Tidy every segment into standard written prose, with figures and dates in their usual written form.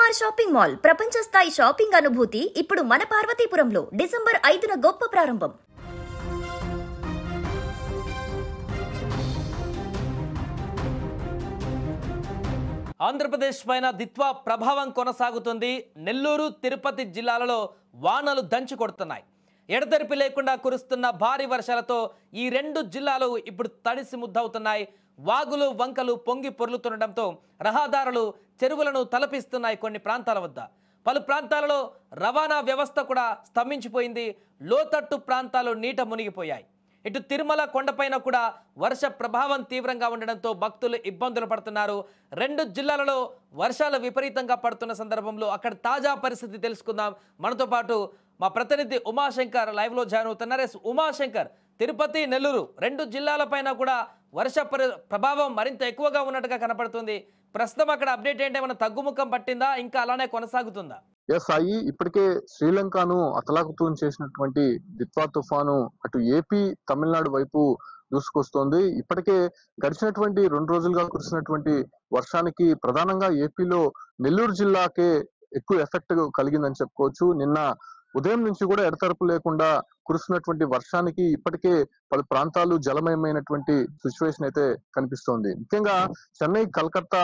Malabar shopping mall ప్రపంచ స్థాయి shopping అనుభూతి ఇప్పుడు మన పార్వతీపురంలో డిసెంబర్ 5న గొప్ప ప్రారంభం. ఆంధ్రప్రదేశ్ పైన దిత్వా ప్రభావం కొనసాగుతుంది. నెల్లూరు, తిరుపతి జిల్లాలలో వానలు దంచి కొడుతున్నాయి. ఎడతెరిపి లేకుండా కురుస్తున్న భారీ వర్షాలతో ఈ రెండు జిల్లాలు ఇప్పుడు తడిసి ముద్దవుతున్నాయి. వాగులు, వంకలు పొంగి పొర్లుతుండటంతో రహదారులు, చెరువులను తలపిస్తున్నాయి. కొన్ని ప్రాంతాల వద్ద పలు ప్రాంతాలలో రవాణా వ్యవస్థ కూడా స్తంభించిపోయింది. లోతట్టు ప్రాంతాలు నీట మునిగిపోయాయి. ఇటు తిరుమల కొండపైన కూడా వర్ష ప్రభావం తీవ్రంగా ఉండడంతో భక్తులు ఇబ్బందులు పడుతున్నారు. రెండు జిల్లాలలో వర్షాలు విపరీతంగా పడుతున్న సందర్భంలో అక్కడ తాజా పరిస్థితి తెలుసుకుందాం. మనతో పాటు మా ప్రతినిధి ఉమాశంకర్ లైవ్లో జాయిన్ అవుతున్నారు. ఉమాశంకర్, తిరుపతి, నెల్లూరు రెండు జిల్లాలపైన కూడా వర్ష ప్రభావం మరింత ఎక్కువగా ఉన్నట్టుగా కనపడుతుంది. ప్రస్తుతం అక్కడ అప్డేట్ ఏంటి? ఏమైనా తగ్గుముఖం పట్టిందా, ఇంకా అలానే కొనసాగుతుందా? సాయి, ఇప్పటికే శ్రీలంకను అతలాకుతూన్ చేసినటువంటి దిత్వా తుఫాను అటు ఏపీ, తమిళనాడు వైపు దూసుకొస్తోంది. ఇప్పటికే గడిచినటువంటి 2 రోజులుగా కురిసినటువంటి వర్షానికి ప్రధానంగా ఏపీలో నెల్లూరు జిల్లాకే ఎక్కువ ఎఫెక్ట్ కలిగిందని చెప్పుకోవచ్చు. నిన్న ఉదయం నుంచి కూడా ఎడతెరపు లేకుండా కురుస్తున్నటువంటి వర్షానికి ఇప్పటికే పలు ప్రాంతాలు జలమయమైనటువంటి సిచ్యువేషన్ అయితే కనిపిస్తోంది. ముఖ్యంగా చెన్నై, కలకత్తా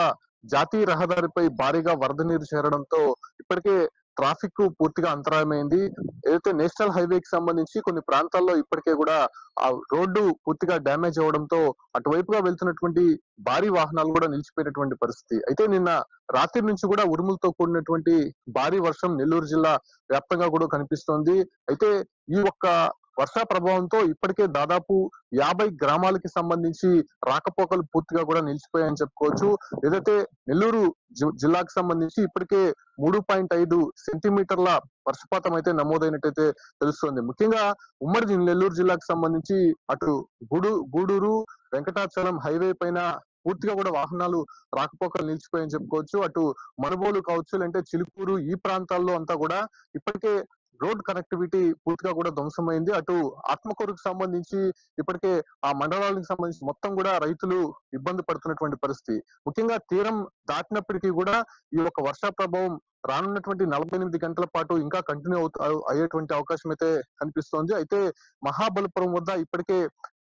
జాతీయ రహదారిపై భారీగా వరద నీరు చేరడంతో ఇప్పటికే ట్రాఫిక్ పూర్తిగా అంతరాయమైంది. ఏదైతే నేషనల్ హైవేకి సంబంధించి కొన్ని ప్రాంతాల్లో ఇప్పటికే కూడా ఆ రోడ్డు పూర్తిగా డ్యామేజ్ అవడంతో అటువైపుగా వెళ్తున్నటువంటి భారీ వాహనాలు కూడా నిలిచిపోయినటువంటి పరిస్థితి. అయితే నిన్న రాత్రి నుంచి కూడా ఉరుములతో కూడినటువంటి భారీ వర్షం నెల్లూరు జిల్లా వ్యాప్తంగా కూడా కనిపిస్తోంది. అయితే ఈ ఒక్క వర్ష ప్రభావంతో ఇప్పటికే దాదాపు 50 గ్రామాలకి సంబంధించి రాకపోకలు పూర్తిగా కూడా నిలిచిపోయాయని చెప్పుకోవచ్చు. ఏదైతే నెల్లూరు జిల్లాకు సంబంధించి ఇప్పటికే 3.5 సెంటీమీటర్ల వర్షపాతం అయితే నమోదైనట్టయితే తెలుస్తోంది. ముఖ్యంగా ఉమ్మడి నెల్లూరు జిల్లాకు సంబంధించి అటు గూడూరు, వెంకటాచలం హైవే పైన పూర్తిగా కూడా వాహనాలు రాకపోకలు నిలిచిపోయాయని చెప్పుకోవచ్చు. అటు మనుబోలు కావచ్చు, లేదంటే చిలుకూరు, ఈ ప్రాంతాల్లో అంతా కూడా ఇప్పటికే రోడ్ కనెక్టివిటీ పూర్తిగా కూడా ధ్వంసమైంది. అటు ఆత్మకూరుకు సంబంధించి ఇప్పటికే ఆ మండలాలకు సంబంధించి మొత్తం కూడా రైతులు ఇబ్బంది పడుతున్నటువంటి పరిస్థితి. ముఖ్యంగా తీరం దాటినప్పటికీ కూడా ఈ యొక్క వర్ష ప్రభావం రానున్నటువంటి 48 గంటల పాటు ఇంకా కంటిన్యూ అయ్యేటువంటి అవకాశం అయితే కనిపిస్తోంది. అయితే మహాబలిపురం వద్ద ఇప్పటికే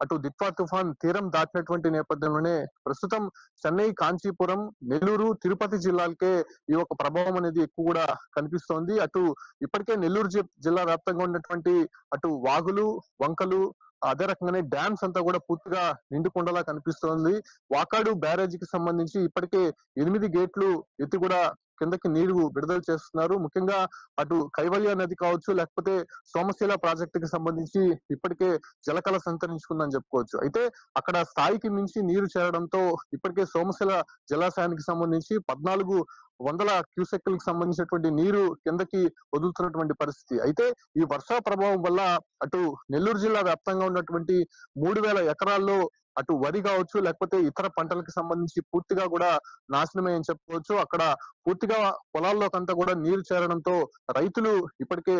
అటు దిత్వా తుఫాన్ తీరం దాటినటువంటి నేపథ్యంలోనే ప్రస్తుతం చెన్నై, కాంచీపురం, నెల్లూరు, తిరుపతి జిల్లాలకే ఈ యొక్క ప్రభావం అనేది ఎక్కువ కూడా కనిపిస్తోంది. అటు ఇప్పటికే నెల్లూరు జిల్లా వ్యాప్తంగా ఉన్నటువంటి అటు వాగులు, వంకలు, అదే రకంగానే డ్యామ్స్ అంతా కూడా పూర్తిగా నిండుకుండలా కనిపిస్తోంది. వాకాడు బ్యారేజీకి సంబంధించి ఇప్పటికే 8 గేట్లు ఎత్తి కూడా కిందకి నీరు విడుదల చేస్తున్నారు. ముఖ్యంగా అటు కైవల్య నది కావచ్చు, లేకపోతే సోమశిల ప్రాజెక్టుకి సంబంధించి ఇప్పటికే జలకళ సంతరించుకుందని చెప్పుకోవచ్చు. అయితే అక్కడ స్థాయికి మించి నీరు చేరడంతో ఇప్పటికే సోమశిల జలాశయానికి సంబంధించి 1400 క్యూసెక్లకు సంబంధించినటువంటి నీరు కిందకి వదులుతున్నటువంటి పరిస్థితి. అయితే ఈ వర్ష ప్రభావం వల్ల అటు నెల్లూరు జిల్లా వ్యాప్తంగా ఉన్నటువంటి 3000 ఎకరాల్లో అటు వరి కావచ్చు, లేకపోతే ఇతర పంటలకు సంబంధించి పూర్తిగా కూడా నాశనమే అని చెప్పుకోవచ్చు. అక్కడ పూర్తిగా పొలాల్లోకంతా కూడా నీరు చేరడంతో రైతులు ఇప్పటికే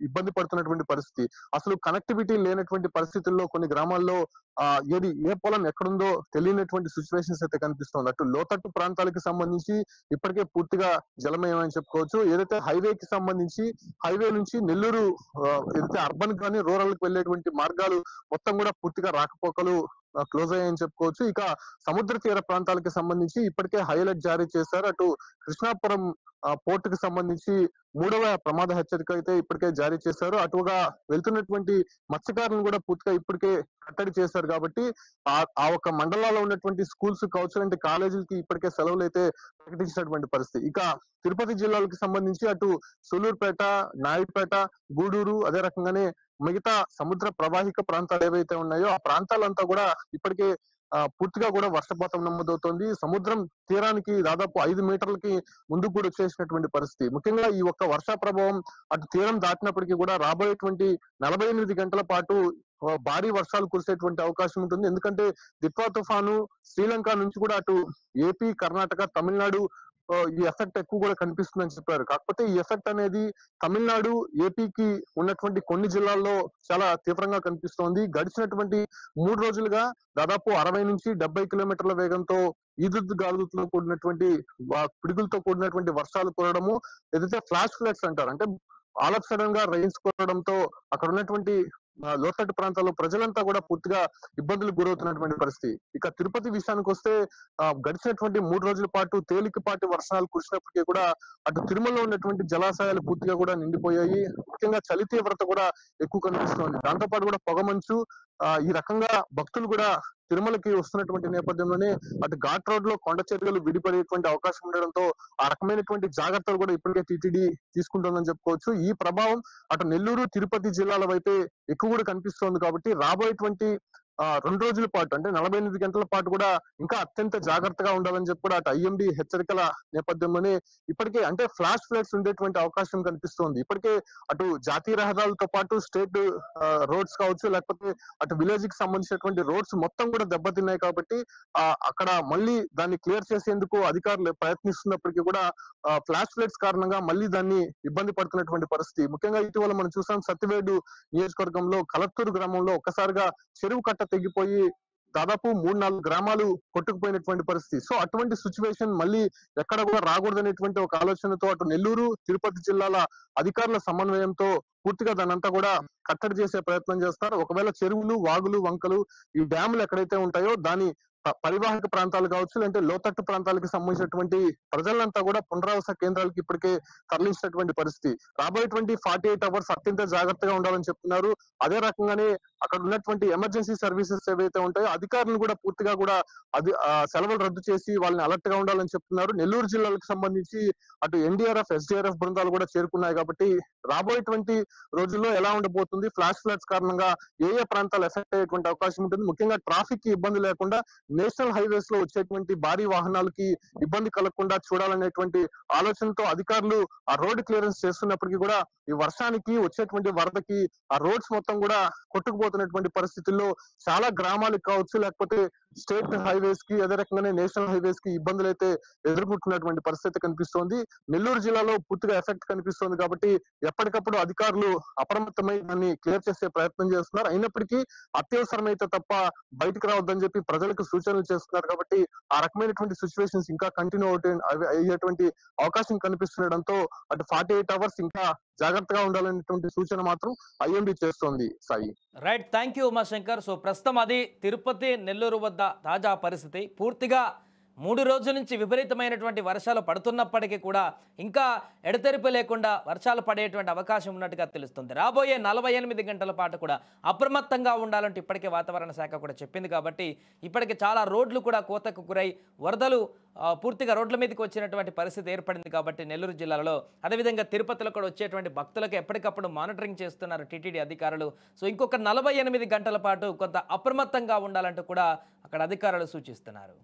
ఇబ్బంది పడుతున్నటువంటి పరిస్థితి. అసలు కనెక్టివిటీ లేనటువంటి పరిస్థితుల్లో కొన్ని గ్రామాల్లో ఏ పొలం ఎక్కడుందో తెలియనటువంటి సిచ్యువేషన్స్ అయితే కనిపిస్తుంది. అటు లోతట్టు ప్రాంతాలకు సంబంధించి ఇప్పటికే పూర్తిగా జలమయమని చెప్పుకోవచ్చు. ఏదైతే హైవేకి సంబంధించి హైవే నుంచి నెల్లూరు ఏదైతే అర్బన్ కానీ రూరల్ కి వెళ్ళేటువంటి మార్గాలు మొత్తం కూడా పూర్తిగా రాకపోకలు క్లోజ్ అయ్యాయని చెప్పుకోవచ్చు. ఇక సముద్ర తీర ప్రాంతాలకు సంబంధించి ఇప్పటికే హై అలర్ట్ జారీ చేశారు. అటు కృష్ణాపురం పోర్ట్ కి సంబంధించి 3వ ప్రమాద హెచ్చరిక అయితే ఇప్పటికే జారీ చేశారు. అటుగా వెళ్తున్నటువంటి మత్స్యకారులను కూడా పూర్తిగా ఇప్పటికే కట్టడి చేశారు. కాబట్టి ఆ ఒక్క మండలాల్లో ఉన్నటువంటి స్కూల్స్ కావచ్చు, అంటే కాలేజీలకి ఇప్పటికే సెలవులు అయితే ప్రకటించినటువంటి పరిస్థితి. ఇక తిరుపతి జిల్లాలకు సంబంధించి అటు సూలూరుపేట, నాయుడుపేట, గూడూరు, అదే రకంగానే మిగతా సముద్ర ప్రవాహిక ప్రాంతాలు ఏవైతే ఉన్నాయో ఆ ప్రాంతాలంతా కూడా ఇప్పటికే పూర్తిగా కూడా వర్షపాతం నమోదవుతోంది. సముద్రం తీరానికి దాదాపు 5 మీటర్లకి ముందుకు కూడా వచ్చేసినటువంటి పరిస్థితి. ముఖ్యంగా ఈ ఒక్క వర్ష ప్రభావం అటు తీరం దాటినప్పటికీ కూడా రాబోయేటువంటి 48 గంటల పాటు భారీ వర్షాలు కురిసేటువంటి అవకాశం ఉంటుంది. ఎందుకంటే దిత్వా తుఫాను శ్రీలంక నుంచి కూడా అటు ఏపీ, కర్ణాటక, తమిళనాడు ఈ ఎఫెక్ట్ ఎక్కువ కూడా కనిపిస్తుందని చెప్పారు. కాకపోతే ఈ ఎఫెక్ట్ అనేది తమిళనాడు, ఏపీకి ఉన్నటువంటి కొన్ని జిల్లాల్లో చాలా తీవ్రంగా కనిపిస్తోంది. గడిచినటువంటి 3 రోజులుగా దాదాపు 60-70 కిలోమీటర్ల వేగంతో ఈదుర్దు గాలులతో కూడినటువంటి పిడుగులతో కూడినటువంటి వర్షాలు కురవడము, ఏదైతే ఫ్లాష్ ఫ్లడ్స్ అంటారు. అంటే ఆల్ ఆఫ్ సడన్ గా రైన్స్ కురవడంతో అక్కడ ఉన్నటువంటి లోతట్టు ప్రాంతాల్లో ప్రజలంతా కూడా పూర్తిగా ఇబ్బందులకు గురవుతున్నటువంటి పరిస్థితి. ఇక తిరుపతి విషయానికి వస్తే గడిచినటువంటి 3 రోజుల పాటు తేలికపాటి వర్షాలు కురిసినప్పటికీ కూడా అటు తిరుమలలో ఉన్నటువంటి జలాశయాలు పూర్తిగా కూడా నిండిపోయాయి. ముఖ్యంగా చలి తీవ్రత కూడా ఎక్కువ కనిపిస్తోంది. దాంతో పాటు కూడా పొగమంచు ఈ రకంగా భక్తులు కూడా తిరుమలకి వస్తున్నటువంటి నేపథ్యంలోనే అటు ఘాట్ రోడ్ లో కొండ చర్యలు విడిపడేటువంటి అవకాశం ఉండడంతో ఆ రకమైనటువంటి జాగ్రత్తలు కూడా ఇప్పటికే టీటీడీ తీసుకుంటుందని చెప్పుకోవచ్చు. ఈ ప్రభావం అటు నెల్లూరు, తిరుపతి జిల్లాల వైపే ఎక్కువ కూడా కనిపిస్తోంది కాబట్టి రాబోయేటువంటి 2 రోజుల పాటు అంటే 48 గంటల పాటు కూడా ఇంకా అత్యంత జాగ్రత్తగా ఉండాలని చెప్పి కూడా అటు ఐఎండీ హెచ్చరికల నేపథ్యంలోనే ఇప్పటికే అంటే ఫ్లాష్ ఫ్లడ్స్ ఉండేటువంటి అవకాశం కనిపిస్తోంది. ఇప్పటికే అటు జాతీయ రహదారులతో పాటు స్టేట్ రోడ్స్ కావచ్చు, లేకపోతే అటు విలేజ్ కి సంబంధించినటువంటి రోడ్స్ మొత్తం కూడా దెబ్బతిన్నాయి కాబట్టి అక్కడ మళ్ళీ దాన్ని క్లియర్ చేసేందుకు అధికారులు ప్రయత్నిస్తున్నప్పటికీ కూడా ఫ్లాష్ ఫ్లడ్స్ కారణంగా మళ్ళీ దాన్ని ఇబ్బంది పడుతున్నటువంటి పరిస్థితి. ముఖ్యంగా ఇటీవల మనం చూసాం సత్యవేడు నియోజకవర్గంలో కలత్తూరు గ్రామంలో ఒక్కసారిగా చెరువు కట్ట తెగిపోయి దాదాపు 3-4 గ్రామాలు కొట్టుకుపోయినటువంటి పరిస్థితి. సో అటువంటి సిచ్యువేషన్ మళ్ళీ ఎక్కడ కూడా రాకూడదనేటువంటి ఒక ఆలోచనతో అటు నెల్లూరు, తిరుపతి జిల్లాల అధికారుల సమన్వయంతో పూర్తిగా దానంతా కూడా కట్టడి చేసే ప్రయత్నం చేస్తారు. ఒకవేళ చెరువులు, వాగులు, వంకలు, ఈ డ్యాములు ఎక్కడైతే ఉంటాయో దాని పరివాహక ప్రాంతాలు కావచ్చు, లేదంటే లోతట్టు ప్రాంతాలకు సంబంధించినటువంటి ప్రజలంతా కూడా పునరావాస కేంద్రాలకు ఇప్పటికే తరలించినటువంటి పరిస్థితి. రాబోయేటువంటి 48 అవర్స్ అత్యంత జాగ్రత్తగా ఉండాలని చెప్తున్నారు. అదే రకంగానే అక్కడ ఉన్నటువంటి ఎమర్జెన్సీ సర్వీసెస్ ఏవైతే ఉంటాయో అధికారులు కూడా పూర్తిగా కూడా సెలవులు రద్దు చేసి వాళ్ళని అలర్ట్ గా ఉండాలని చెప్తున్నారు. నెల్లూరు జిల్లాలకు సంబంధించి అటు ఎన్డీఆర్ఎఫ్, ఎస్డీఆర్ఎఫ్ బృందాలు కూడా చేరుకున్నాయి కాబట్టి రాబోయేటువంటి రోజుల్లో ఎలా ఉండబోతుంది, ఫ్లాష్ ఫ్లడ్స్ కారణంగా ఏ ప్రాంతాలు ఎఫెక్ట్ అయ్యేటువంటి అవకాశం ఉంటుంది, ముఖ్యంగా ట్రాఫిక్ కి ఇబ్బంది లేకుండా నేషనల్ హైవేస్ లో వచ్చేటువంటి భారీ వాహనాలకి ఇబ్బంది కలగకుండా చూడాలనేటువంటి ఆలోచనతో అధికారులు ఆ రోడ్ క్లియరెన్స్ చేస్తున్నప్పటికీ కూడా ఈ వర్షానికి వచ్చేటువంటి వరదకి ఆ రోడ్స్ మొత్తం కూడా కొట్టుకుపోతున్నటువంటి పరిస్థితుల్లో చాలా గ్రామాలకు కావచ్చు, లేకపోతే స్టేట్ హైవేస్ కి, అదే రకంగానే నేషనల్ హైవేస్ కి ఇబ్బందులు అయితే ఎదుర్కొంటున్నటువంటి పరిస్థితి కనిపిస్తోంది. నెల్లూరు జిల్లాలో పూర్తిగా ఎఫెక్ట్ కనిపిస్తోంది కాబట్టి ఎప్పటికప్పుడు అధికారులు అప్రమత్తమై దాన్ని క్లియర్ చేసే ప్రయత్నం చేస్తున్నారు. అయినప్పటికీ అత్యవసరమైతే తప్ప బయటకు రావద్దని చెప్పి ప్రజలకు సూచనలు చేస్తున్నారు కాబట్టి ఆ రకమైనటువంటి సిచ్యువేషన్స్ ఇంకా కంటిన్యూ అయ్యేటువంటి అవకాశం కనిపిస్తుండడంతో అటు 48 అవర్స్ ఇంకా జాగ్రత్తగా ఉండాలనేటువంటి సూచన మాత్రం ఐఎండీ చేస్తోంది. Sai right, thank you Umashankar. So ప్రస్తుతం అది తిరుపతి, నెల్లూరు వద్ద తాజా పరిస్థితి. పూర్తిగా 3 రోజుల నుంచి విపరీతమైనటువంటి వర్షాలు పడుతున్నప్పటికీ కూడా ఇంకా ఎడతెరిపి లేకుండా వర్షాలు పడేటువంటి అవకాశం ఉన్నట్టుగా తెలుస్తుంది. రాబోయే 48 గంటల పాటు కూడా అప్రమత్తంగా ఉండాలంటే ఇప్పటికే వాతావరణ శాఖ కూడా చెప్పింది కాబట్టి ఇప్పటికే చాలా రోడ్లు కూడా కోతకు గురై వరదలు పూర్తిగా రోడ్ల మీదకి వచ్చినటువంటి పరిస్థితి ఏర్పడింది కాబట్టి నెల్లూరు జిల్లాలో, అదేవిధంగా తిరుపతిలో కూడా వచ్చేటువంటి భక్తులకు ఎప్పటికప్పుడు మానిటరింగ్ చేస్తున్నారు టీటీడీ అధికారులు. సో ఇంకొక 48 గంటల పాటు కొంత అప్రమత్తంగా ఉండాలంటూ కూడా అక్కడ అధికారులు సూచిస్తున్నారు.